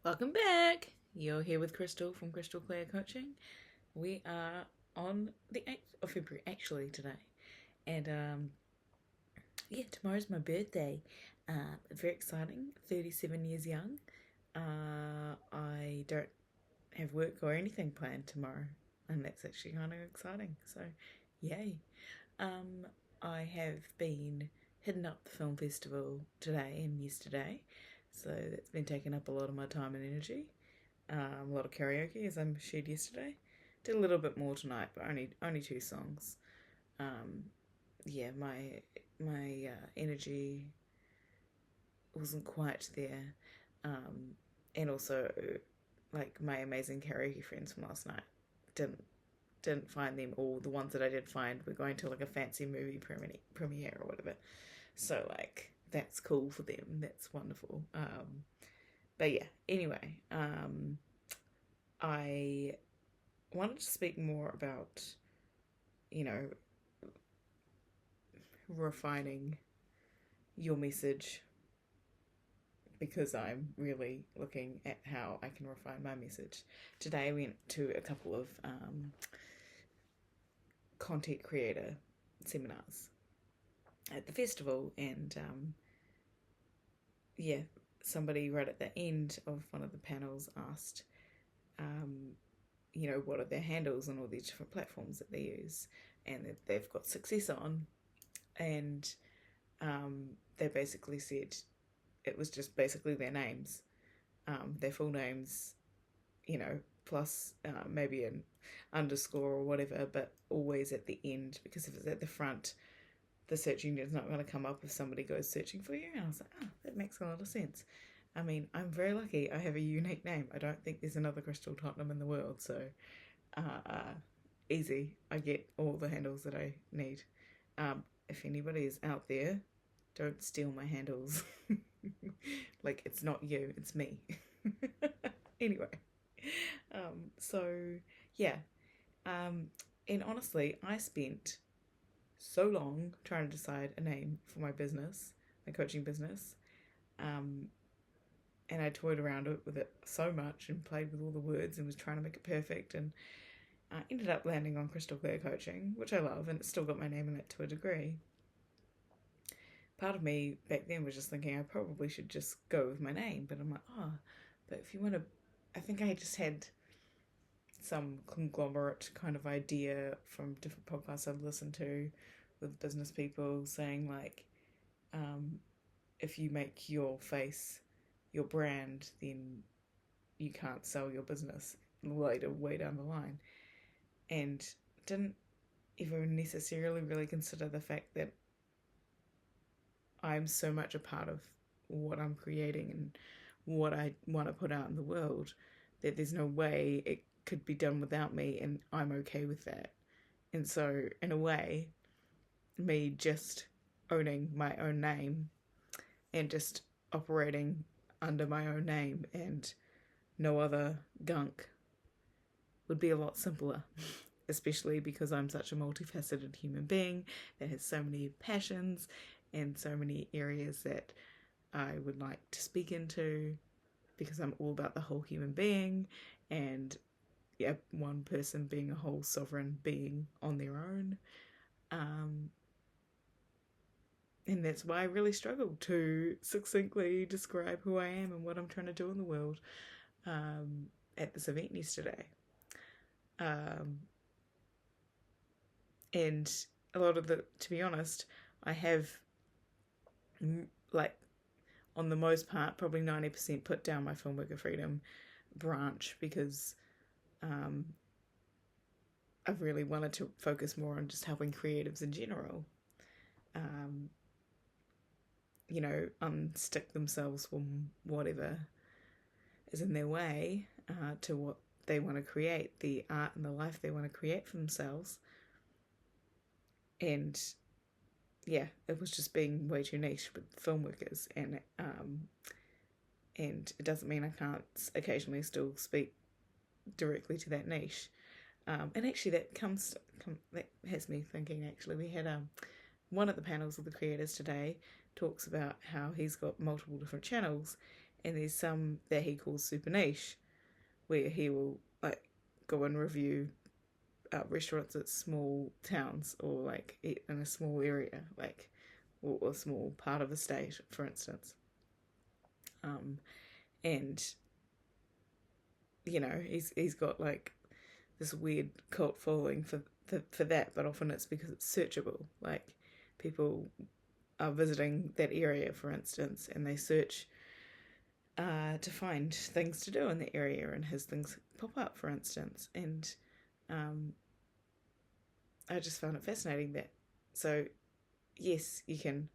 Welcome back. You're here with Crystal from Crystal Clear Coaching. We are on the 8th of February actually today. And tomorrow's my birthday. Very exciting. 37 years young. I don't have work or anything planned tomorrow. And that's actually kind of exciting. So, yay. I have been hitting up the film festival today and yesterday. So that's been taking up a lot of my time and energy. A lot of karaoke, as I shared yesterday. Did a little bit more tonight, but only two songs. My energy wasn't quite there, and also like my amazing karaoke friends from last night didn't find them, or the ones that I did find were going to like a fancy movie premiere or whatever. So like that's cool for them. That's wonderful. But yeah, anyway, I wanted to speak more about, refining your message, because I'm really looking at how I can refine my message. Today I went to a couple of content creator seminars at the festival, and somebody right at the end of one of the panels asked, what are their handles on all these different platforms that they use and that they've got success on. And they basically said it was just basically their names, their full names, plus maybe an underscore or whatever, but always at the end, because if it's at the front, the search engine's not going to come up if somebody goes searching for you. And I was like, that makes a lot of sense. I mean, I'm very lucky I have a unique name. I don't think there's another Crystal Tottenham in the world, so easy. I get all the handles that I need. If anybody is out there, don't steal my handles. Like, it's not you, it's me. Anyway, and honestly, I spent so long trying to decide a name for my business, my coaching business, and I toyed around with it so much and played with all the words and was trying to make it perfect, and ended up landing on Crystal Clear Coaching, which I love, and it's still got my name in it to a degree. Part of me back then was just thinking I probably should just go with my name, but I'm like, but if you want to, I think I just had some conglomerate kind of idea from different podcasts I've listened to with business people saying like, if you make your face your brand, then you can't sell your business later, way down the line. And didn't even necessarily really consider the fact that I'm so much a part of what I'm creating and what I want to put out in the world that there's no way it could be done without me, and I'm okay with that. And so, in a way, me just owning my own name and just operating under my own name and no other gunk would be a lot simpler, especially because I'm such a multifaceted human being that has so many passions and so many areas that I would like to speak into, because I'm all about the whole human being, and one person being a whole sovereign being on their own. And that's why I really struggle to succinctly describe who I am and what I'm trying to do in the world at this event yesterday. And a lot of to be honest, I have, like, on the most part, probably 90% put down my Filmworker Freedom branch, because I've really wanted to focus more on just helping creatives in general, unstick themselves from whatever is in their way to what they want to create, the art and the life they want to create for themselves. And it was just being way too niche with film workers, and it doesn't mean I can't occasionally still speak directly to that niche. And actually that has me thinking, actually, we had one of the panels of the creators today talks about how he's got multiple different channels, and there's some that he calls super niche, where he will like go and review restaurants at small towns, or like in a small area, like or a small part of a state, for instance. And he's got like this weird cult following for that, but often it's because it's searchable. Like people are visiting that area, for instance, and they search to find things to do in the area, and his things pop up, for instance. And I just found it fascinating that. So, yes, you can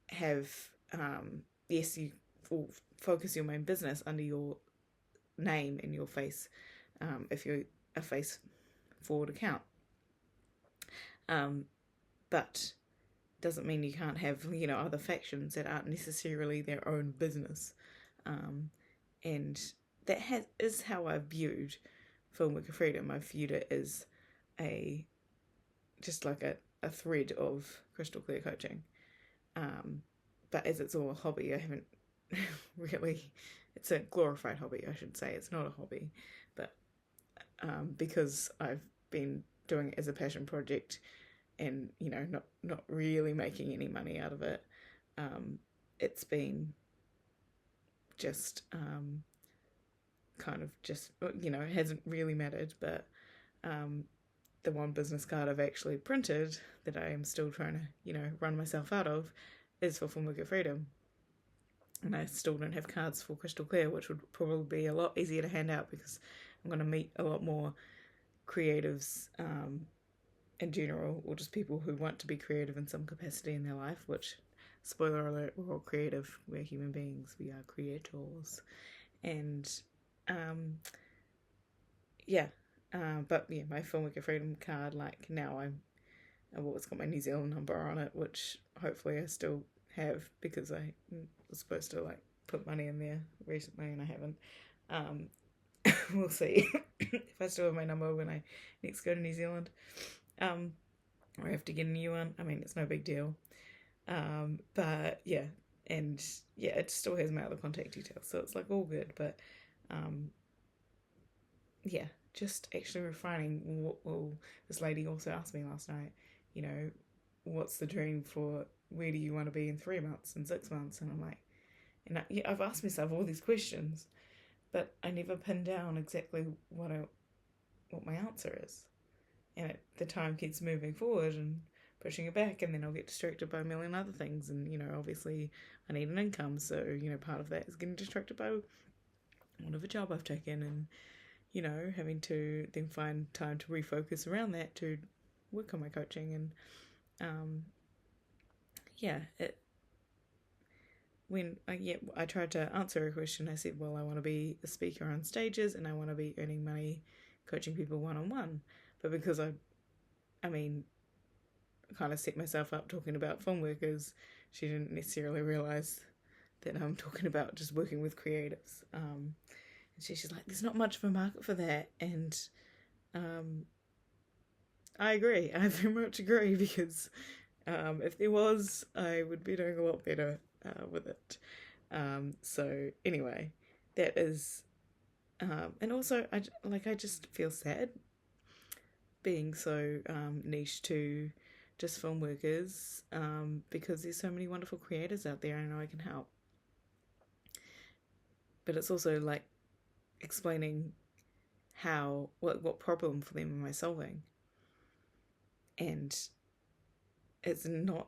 have, yes, you focus your main business under your name and your face, if you're a face forward account. But doesn't mean you can't have, other factions that aren't necessarily their own business. And that is how I viewed Filmworker Freedom. I viewed it as just like a thread of crystal clear coaching. But as it's all a hobby, I haven't really, it's a glorified hobby, I should say. It's not a hobby, but because I've been doing it as a passion project and, not really making any money out of it, it's been just kind of just, it hasn't really mattered, but the one business card I've actually printed that I am still trying to, run myself out of is for Filmworker Freedom. And I still don't have cards for Crystal Clear, which would probably be a lot easier to hand out because I'm going to meet a lot more creatives in general, or just people who want to be creative in some capacity in their life, which, spoiler alert, we're all creative. We're human beings. We are creators. And, but yeah, my Filmworker Freedom card, like now it's got my New Zealand number on it, which hopefully I still have because I was supposed to like put money in there recently and I haven't. We'll see if I still have my number when I next go to New Zealand. Or I have to get a new one. I mean, it's no big deal. But yeah, and yeah, it still has my other contact details, so it's like all good. But yeah, just actually refining. Well, this lady also asked me last night, what's the dream for where do you want to be in 3 months and 6 months? And I'm like, I've asked myself all these questions, but I never pin down exactly what my answer is. And the time keeps moving forward and pushing it back, and then I'll get distracted by a million other things. And, obviously I need an income, so, part of that is getting distracted by whatever job I've taken and, having to then find time to refocus around that to work on my coaching. And, when I tried to answer a question, I said, well, I want to be a speaker on stages and I want to be earning money coaching people one-on-one. But because I kind of set myself up talking about film workers, she didn't necessarily realise that I'm talking about just working with creatives. And she's like, there's not much of a market for that. And I agree. I very much agree, because if there was, I would be doing a lot better with it. So anyway, that is... and also, I just feel sad being so niche to just film workers, because there's so many wonderful creators out there and I know I can help. But it's also like explaining what problem for them am I solving. And it's not,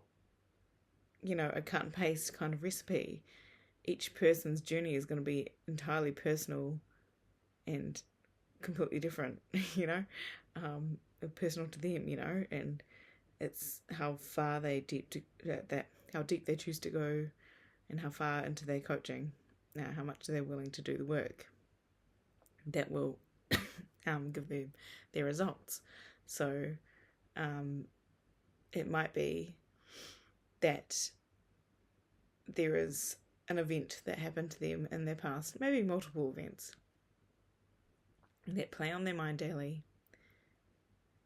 a cut and paste kind of recipe. Each person's journey is going to be entirely personal and completely different, personal to them, and it's how far how deep they choose to go, and how far into their coaching, how much they're willing to do the work that will give them their results. So it might be that there is an event that happened to them in their past, maybe multiple events, that play on their mind daily,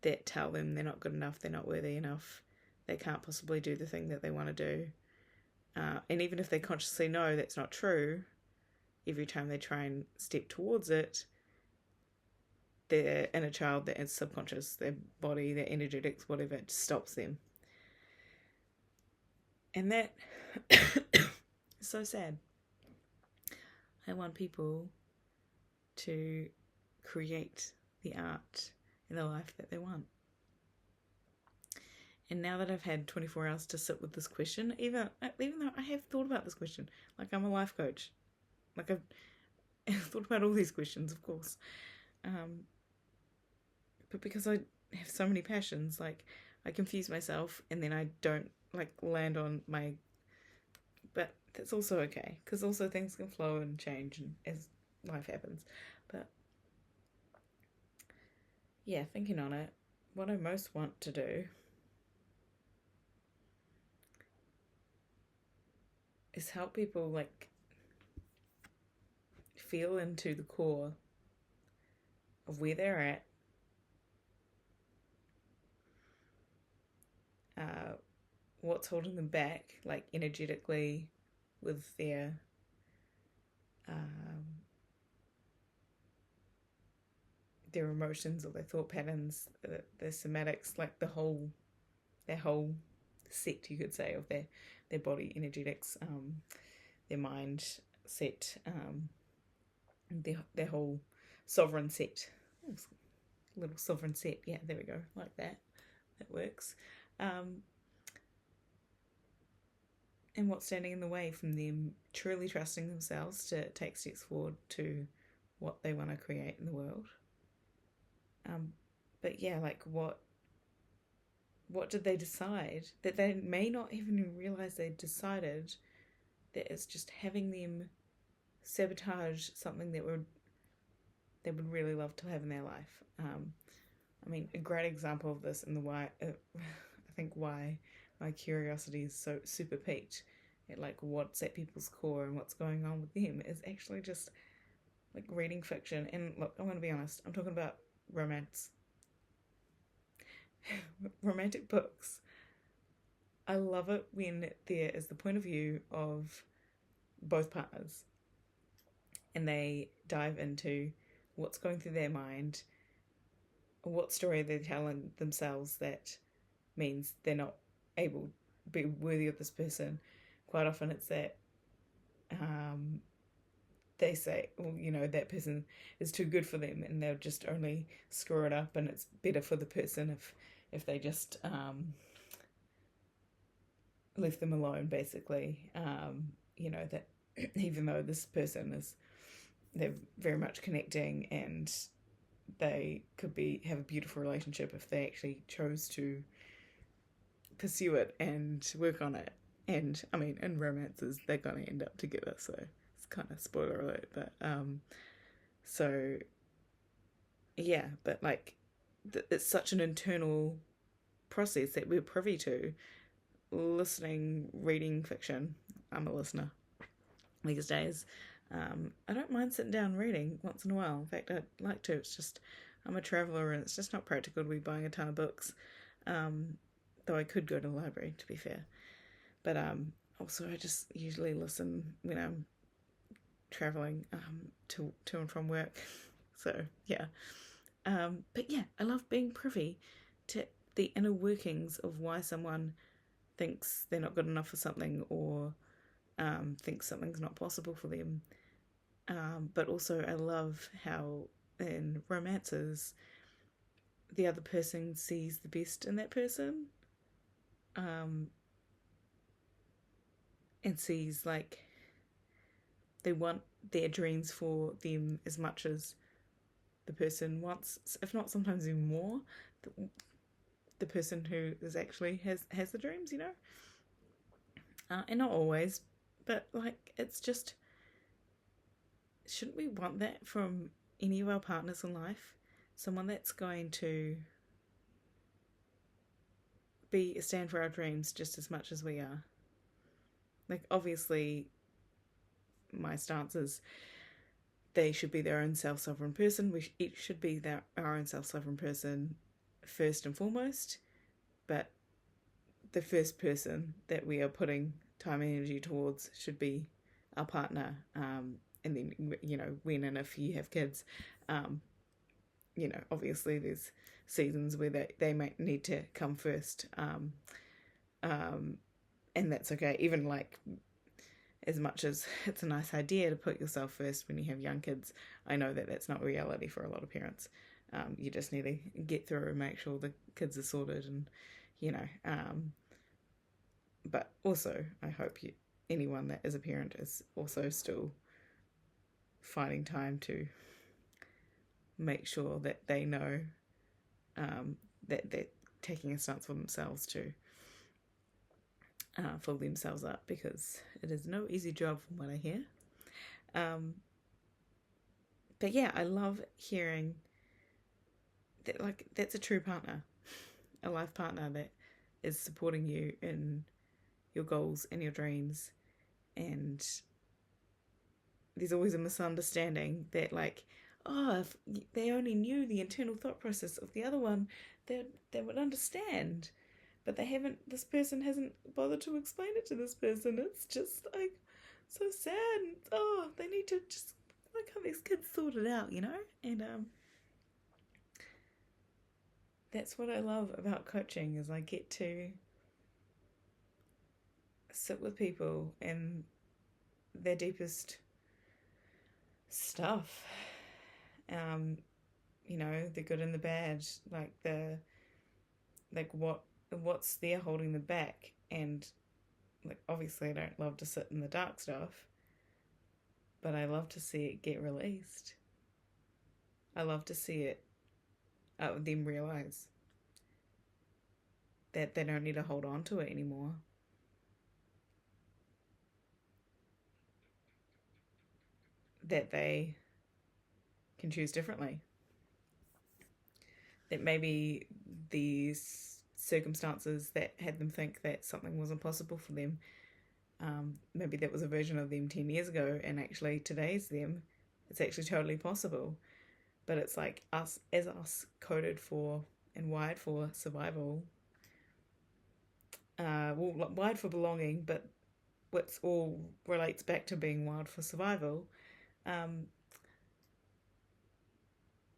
that tell them they're not good enough, they're not worthy enough, they can't possibly do the thing that they want to do, And even if they consciously know that's not true, every time they try and step towards it, their inner child, their subconscious, their body, their energetics, whatever, it just stops them. And that is so sad. I want people to create the art and the life that they want. And now that I've had 24 hours to sit with this question, even though I have thought about this question, like I'm a life coach, like I've thought about all these questions, of course, but because I have so many passions, like I confuse myself and then I don't like land on my, but that's also okay, because also things can flow and change and as life happens. But yeah, thinking on it, what I most want to do is help people like feel into the core of where they're at, what's holding them back, like energetically, with their emotions or their thought patterns, their somatics, like their whole set, you could say, of their body energetics, their mind set, their whole sovereign set. Little sovereign set, yeah, there we go, like that works. And what's standing in the way from them truly trusting themselves to take steps forward to what they want to create in the world. But yeah, like what did they decide that they may not even realize they decided, that it's just having them sabotage something that they would really love to have in their life. I mean, a great example of this, and I think why my curiosity is so super piqued at like what's at people's core and what's going on with them, is actually just like reading fiction. And look, I'm going to be honest, I'm talking about romance. Romantic books. I love it when there is the point of view of both partners and they dive into what's going through their mind, what story they're telling themselves that means they're not able to be worthy of this person. Quite often it's that they say, well, you know, that person is too good for them and they'll just only screw it up, and it's better for the person if they just leave them alone, basically. You know, that even though this person they're very much connecting and they could have a beautiful relationship if they actually chose to pursue it and work on it. And I mean, in romances, they're going to end up together, so it's kind of spoiler alert. But so yeah, but like it's such an internal process that we're privy to. Reading fiction. I'm a listener these days. I don't mind sitting down reading once in a while. In fact, I'd like to. It's just I'm a traveller and it's just not practical to be buying a ton of books. Though I could go to the library, to be fair. But also I just usually listen when I'm travelling to and from work. So yeah. But yeah, I love being privy to the inner workings of why someone thinks they're not good enough for something, or thinks something's not possible for them. But also I love how in romances the other person sees the best in that person, and sees like they want their dreams for them as much as the person wants, if not sometimes even more, the person who is actually has the dreams, you know. And not always, but like it's just, shouldn't we want that from any of our partners in life? Someone that's going to stand for our dreams just as much as we are. Like obviously my stance is they should be their own self-sovereign person. We each should be our own self-sovereign person first and foremost, but the first person that we are putting time and energy towards should be our partner. And then, when and if you have kids, obviously there's seasons where they might need to come first. And that's okay. Even like, as much as it's a nice idea to put yourself first when you have young kids, I know that that's not reality for a lot of parents. You just need to get through and make sure the kids are sorted, and but also I hope anyone that is a parent is also still finding time to make sure that they know that they're taking a stance for themselves to fill themselves up, because it is no easy job from what I hear. But yeah, I love hearing that, like, that's a true partner, a life partner that is supporting you in your goals and your dreams. And there's always a misunderstanding that, like, if they only knew the internal thought process of the other one, they would understand. But this person hasn't bothered to explain it to this person. It's just, like, so sad. They need to just, like, have these kids sorted out, And that's what I love about coaching, is I get to sit with people and their deepest stuff. The good and the bad, what's there holding them back. And, like, obviously I don't love to sit in the dark stuff, but I love to see it get released. I love to see them realize that they don't need to hold on to it anymore. That they can choose differently. That maybe these circumstances that had them think that something wasn't possible for them, maybe that was a version of them 10 years ago, and actually today's them, it's actually totally possible. But it's like us coded for and wired for survival, wired for belonging, but what's all relates back to being wired for survival.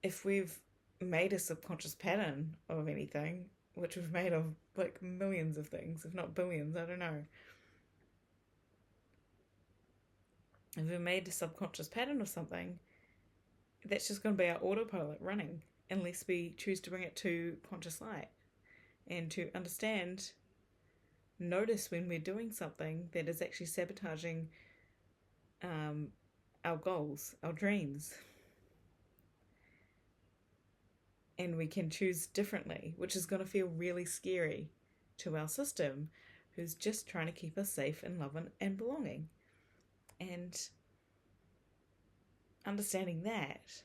If we've made a subconscious pattern of anything, which we've made of, like, millions of things, if not billions, I don't know. If we've made a subconscious pattern of something, that's just going to be our autopilot running, unless we choose to bring it to conscious light and to notice when we're doing something that is actually sabotaging our goals, our dreams. And we can choose differently, which is going to feel really scary to our system, who's just trying to keep us safe and loving and belonging. And understanding that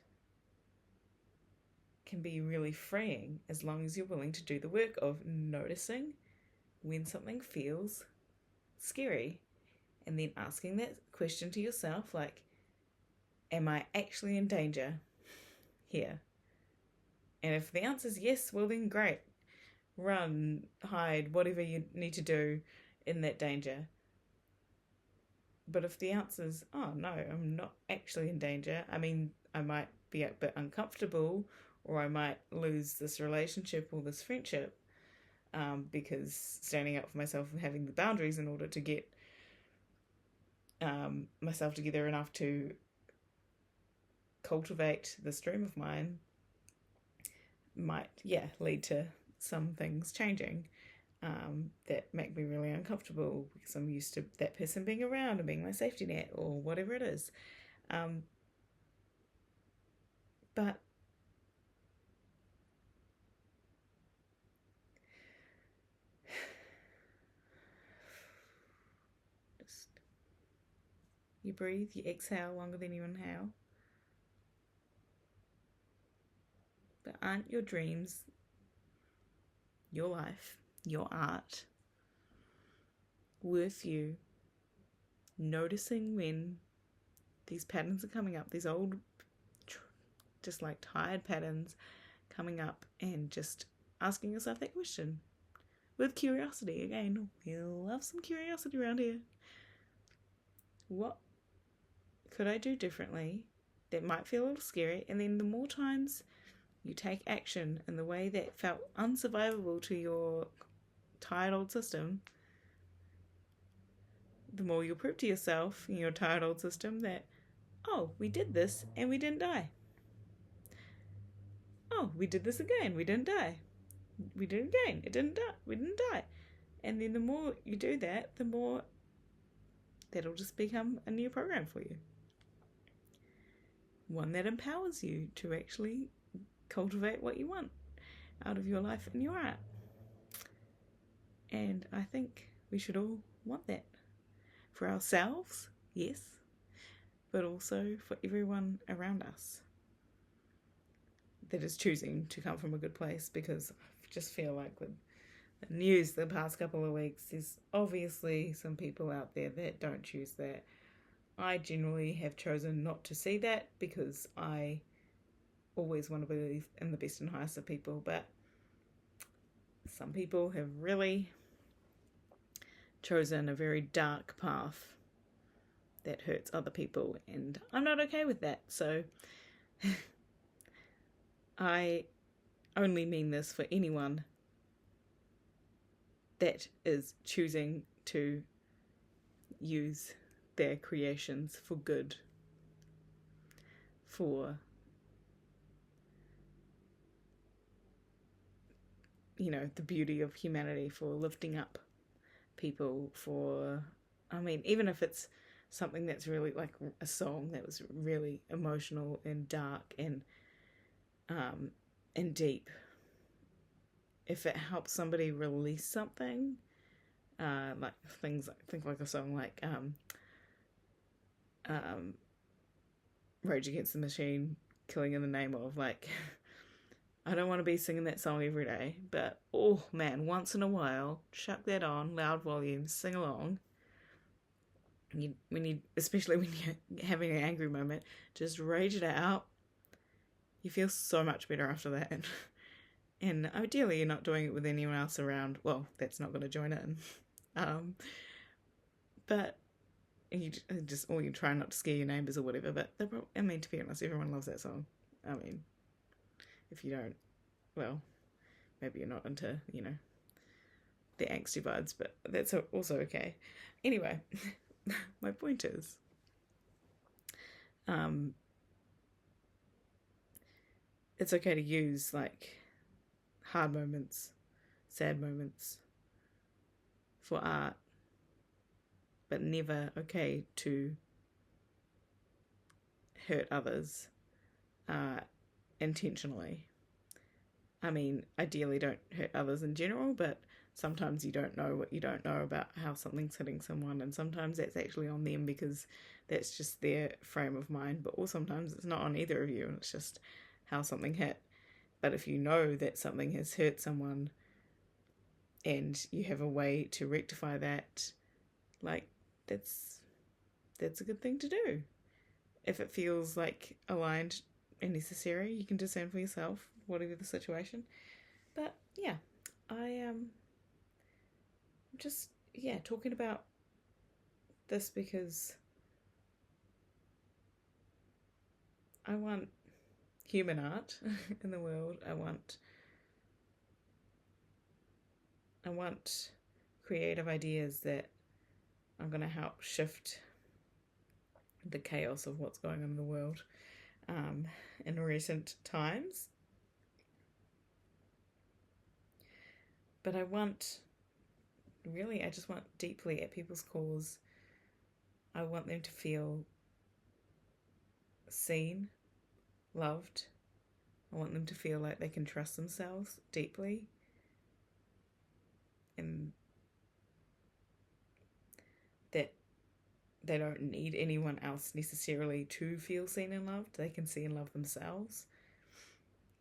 can be really freeing, as long as you're willing to do the work of noticing when something feels scary, and then asking that question to yourself, like, am I actually in danger here? And if the answer is yes, well then great. Run, hide, whatever you need to do in that danger. But if the answer is, oh no, I'm not actually in danger, I mean, I might be a bit uncomfortable, or I might lose this relationship or this friendship, because standing up for myself and having the boundaries in order to get myself together enough to cultivate this dream of mine might, lead to some things changing that make me really uncomfortable, because I'm used to that person being around and being my safety net, or whatever it is. But just, you breathe, you exhale longer than you inhale. But aren't your dreams, your life, your art worth you noticing when these patterns are coming up, these old, just like tired patterns coming up, and just asking yourself that question? with curiosity. Again, we love some curiosity around here. What could I do differently that might feel a little scary? And then the more times you take action in the way that felt unsurvivable to your tired old system, the more you'll prove to yourself in your tired old system that, oh, we did this and we didn't die. Oh, we did this again, we didn't die. We did it again, it didn't die, we didn't die. And then the more you do that, the more that'll just become a new program for you. One that empowers you to actually cultivate what you want out of your life and your art. And I think we should all want that. For ourselves, yes, but also for everyone around us that is choosing to come from a good place, because I just feel like with the news the past couple of weeks, there's obviously some people out there that don't choose that. I generally have chosen not to see that because I always want to believe in the best and highest of people, but some people have really chosen a very dark path that hurts other people, and I'm not okay with that. So I only mean this for anyone that is choosing to use their creations for good, for, you know, the beauty of humanity, for lifting up people, for, I mean, even if it's something that's really like a song that was really emotional and dark and deep, if it helps somebody release something, like things, think like a song like Rage Against the Machine, Killing in the Name of, like, I don't want to be singing that song every day, but oh man, once in a while, chuck that on, loud volume, sing along. Especially when you're having an angry moment, just rage it out. You feel so much better after that. And ideally you're not doing it with anyone else around. Well, that's not going to join in. But you just, or you try not to scare your neighbours or whatever. But I mean, to be honest, everyone loves that song. I mean, if you don't, well, maybe you're not into, you know, the angsty vibes, but that's also okay. Anyway, my point is, it's okay to use like hard moments, sad moments for art, but never okay to hurt others intentionally. I mean, ideally don't hurt others in general, but sometimes you don't know what you don't know about how something's hitting someone, and sometimes that's actually on them because that's just their frame of mind, or sometimes it's not on either of you and it's just how something hit. But if you know that something has hurt someone and you have a way to rectify that, like, that's a good thing to do. If it feels like aligned and necessary, you can discern for yourself, whatever the situation. But yeah, I am just talking about this because I want human art in the world. I want creative ideas that are going to help shift the chaos of what's going on in the world in recent times. But I just want deeply at people's cores, I want them to feel seen, loved. I want them to feel like they can trust themselves deeply, and that they don't need anyone else necessarily to feel seen and loved. They can see and love themselves.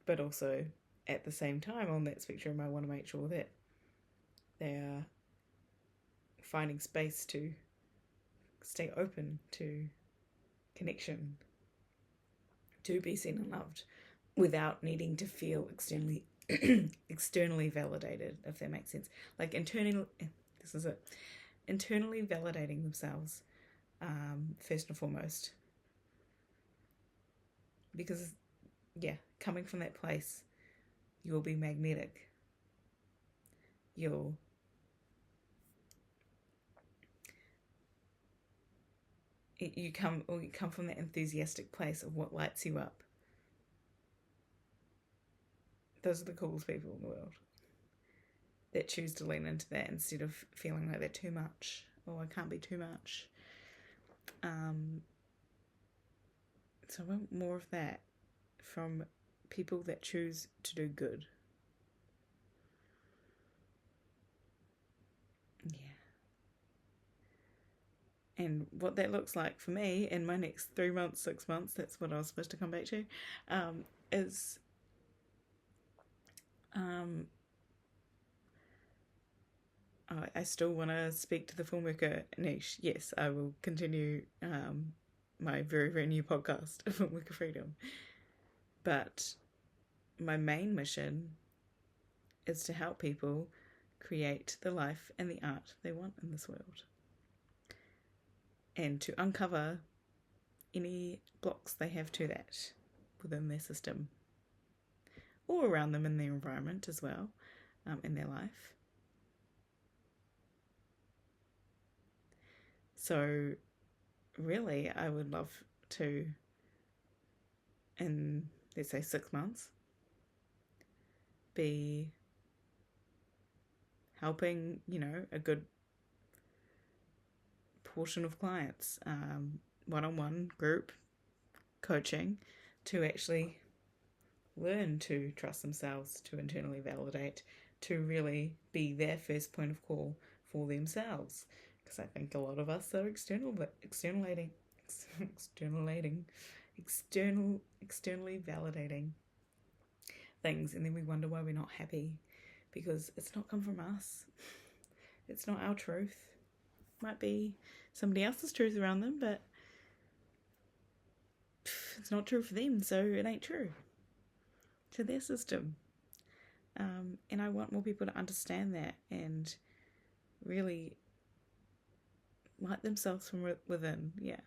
But also, at the same time, on that spectrum, I want to make sure that they are finding space to stay open to connection, to be seen and loved, without needing to feel externally externally validated, if that makes sense. Like this is it, internally validating themselves, first and foremost. Because, yeah, coming from that place, you'll be magnetic. You come from that enthusiastic place of what lights you up. Those are the coolest people in the world that choose to lean into that instead of feeling like they're too much. Oh, I can't be too much. So I want more of that from people that choose to do good. Yeah. And what that looks like for me in my next 3 months, 6 months, that's what I was supposed to come back to, is I still want to speak to the filmworker niche. Yes, I will continue my very, very new podcast, Filmworker Freedom. But my main mission is to help people create the life and the art they want in this world. And to uncover any blocks they have to that within their system. Or around them in their environment as well, in their life. So really, I would love to, in, let's say, 6 months, be helping, a good portion of clients, one-on-one group coaching, to actually learn to trust themselves, to internally validate, to really be their first point of call for themselves. Because I think a lot of us are externally validating things, and then we wonder why we're not happy, because it's not come from us. It's not our truth. Might be somebody else's truth around them, but it's not true for them, so it ain't true to their system. And I want more people to understand that and really light themselves from within. Yeah.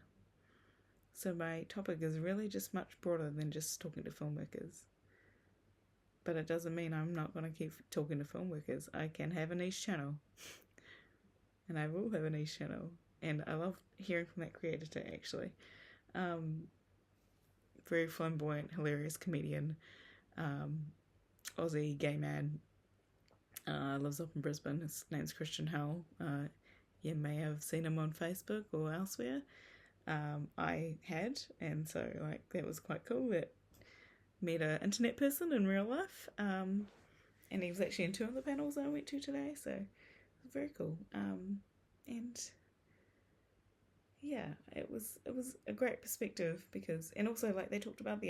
So my topic is really just much broader than just talking to filmmakers. But it doesn't mean I'm not going to keep talking to filmmakers. I can have a niche channel. And I will have a niche channel. And I love hearing from that creator too, actually. Very flamboyant, hilarious comedian. Aussie gay man. Lives up in Brisbane. His name's Christian Howell. You may have seen him on Facebook or elsewhere. I had, and so that was quite cool. That met an internet person in real life, and he was actually in 2 of the panels I went to today, so it was very cool. And yeah, it was a great perspective, because, and also they talked about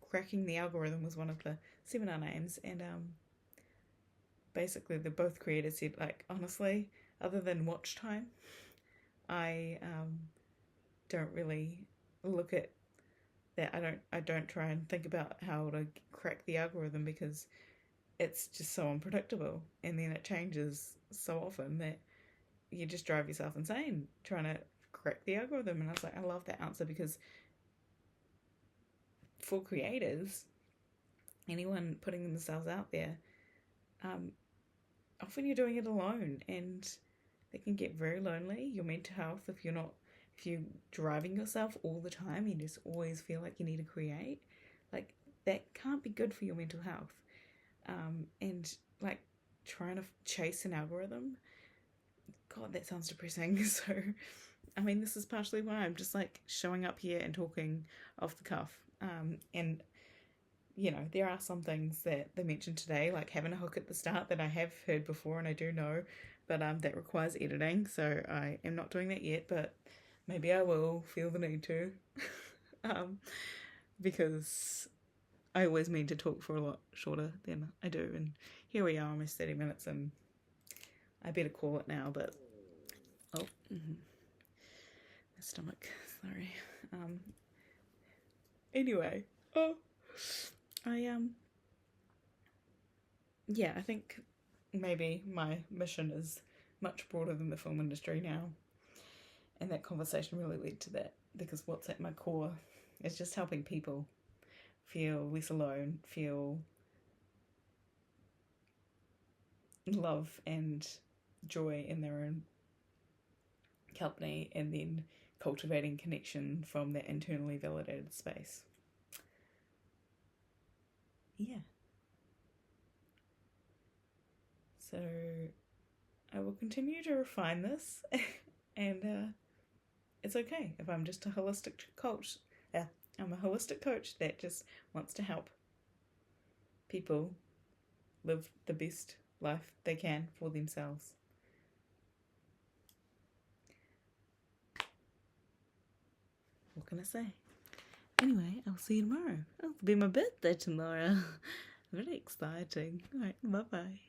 cracking the algorithm was one of the seminar names, and basically the both creators said, honestly, other than watch time, I don't really look at that. I don't try and think about how to crack the algorithm, because it's just so unpredictable, and then it changes so often that you just drive yourself insane trying to crack the algorithm. And I was like, I love that answer, because for creators, anyone putting themselves out there, often you're doing it alone, and they can get very lonely. Your mental health, if you're driving yourself all the time, you just always feel like you need to create, that can't be good for your mental health. And trying to chase an algorithm, God, that sounds depressing. So I mean, this is partially why I'm just showing up here and talking off the cuff. And there are some things that they mentioned today, like having a hook at the start, that I have heard before and I do know, but that requires editing, so I am not doing that yet, but maybe I will feel the need to. Because I always mean to talk for a lot shorter than I do, and here we are, almost 30 minutes, and I better call it now, but my stomach, sorry. Anyway, yeah, I think maybe my mission is much broader than the film industry now. And that conversation really led to that, because what's at my core is just helping people feel less alone, feel love and joy in their own company, and then cultivating connection from that internally validated space. Yeah. So I will continue to refine this, and it's okay if I'm just a holistic coach. Yeah, I'm a holistic coach that just wants to help people live the best life they can for themselves. What can I say? Anyway, I'll see you tomorrow. It'll be my birthday tomorrow. Very exciting. Alright, bye bye.